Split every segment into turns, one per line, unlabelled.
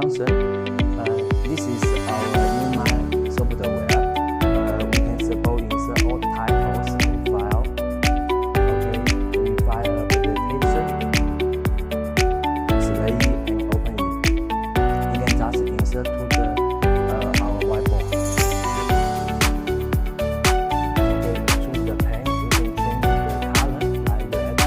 function. This is our UMind software. We can support insert all titles in file. Okay, we file a presentation, select it and open it. You can just insert to the our whiteboard. Okay, choose the pen. You can change the color like red.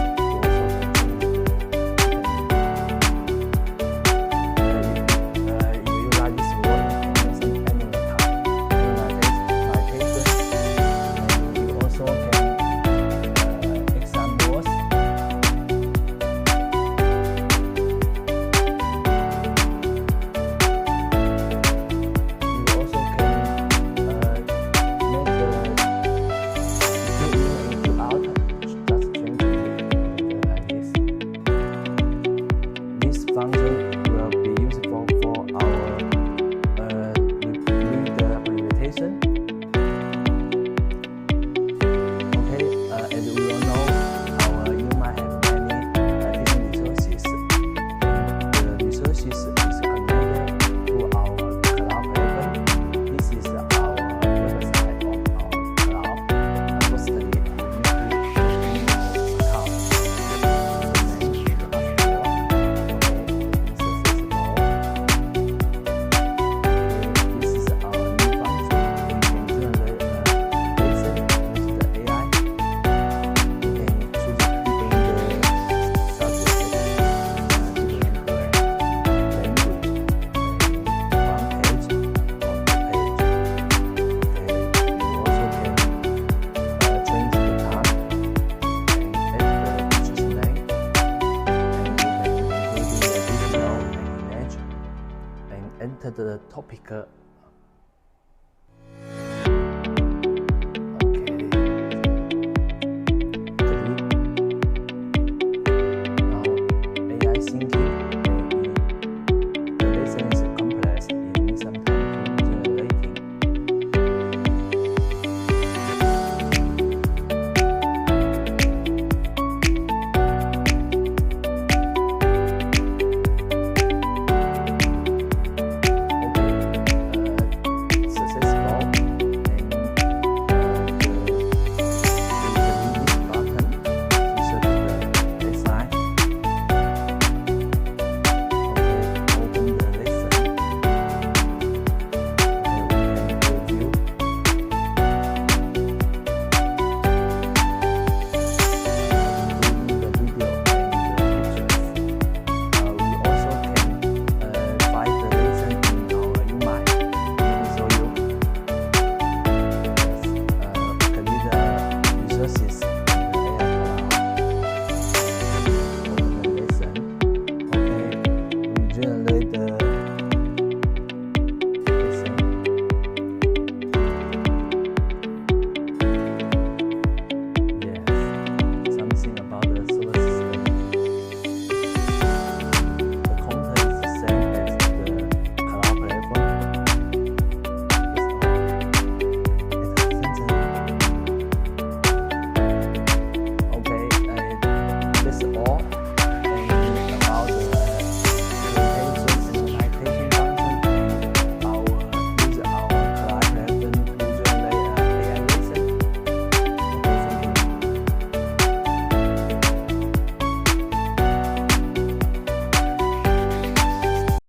You also can change the function will be useful for our reviewing the presentation. Okay, as we all know, our UMind have many different resources. The resources is connected to our cloud platform. This is our website of our cloud. Firstly, we need to account. Enter the topic